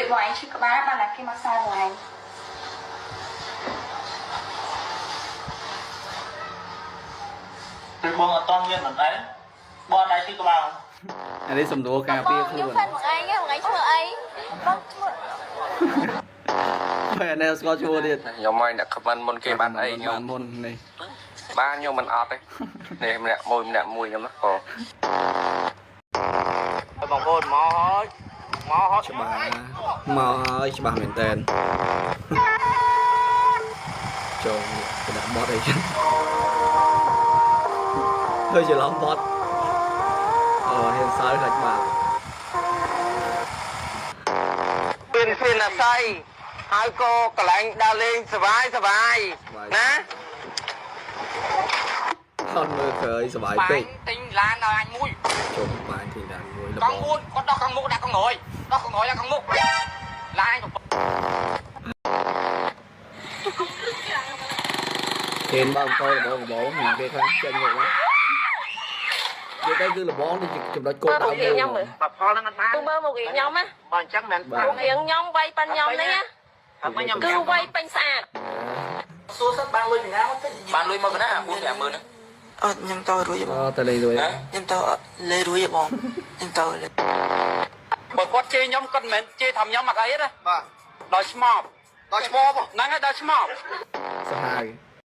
Việc của anh chứ các bạn là cái massage của anh. Tôi buông ở toàn nhiên ở đấy. Bọn đây chứ các bạn. อันนี้สมตัวการเปียกខ្លួន fan của anh ấyឈ្មោះអី ហើយអានេះស្គាល់ឈ្មោះទៀត ខ្ញុំមកអ្នកខមមិនមុនគេបានអីខ្ញុំ មុននេះ បានខ្ញុំមិនអត់ទេនេះម្នាក់មួយខ្ញុំណាបង បងប្អូនមកហើយមកហើយ ច្បាស់មកហើយច្បាស់មែនតើចូលទៅដាក់បត់អីចឹងធ្វើច្រឡំបត់ហ៊ានសើខាច់បាក់ ពីនអាស័យហើយក៏កន្លែងដើរលេងសបាយណា ខនមើលឃើញសុបាយពេក ទិញឡានដល់អញមួយ ជុំបានទីដានមួយក ង់មួយគាត់ដោះកង់មុខដាក់កង់ក្រោយដោះកង់ក្រោយដាក់កង់មុខឡានអញ គេបើអង្គលបងមានគេខ្លះចេញមកណានិយាយទៅគឺលបងនេះចំណុចគោលដៅមួយ បើផលហ្នឹងអត់បាន គឺមើលមកគេខ្ញុំណា បើអញ្ចឹងមិន មករៀងខ្ញុំវាយប៉ាន់ខ្ញុំនេះណា ហើយខ្ញុំ គឺវាយពេញស្អាត សួរសិនបានលុយពីណាមកតិចបានលុយមកពីណា4 50000ហ្នឹង អត់ខ្ញុំតរួចបង ទៅលេងរួយ ខ្ញុំតលេរួចបងខ្ញុំតលេ បើគាត់ជេរខ្ញុំគាត់មិនមែនជេរថាខ្ញុំមកអីទេបាទដល់ស្មប់ហ្នឹងហើយដល់ស្មប់ សាហាវ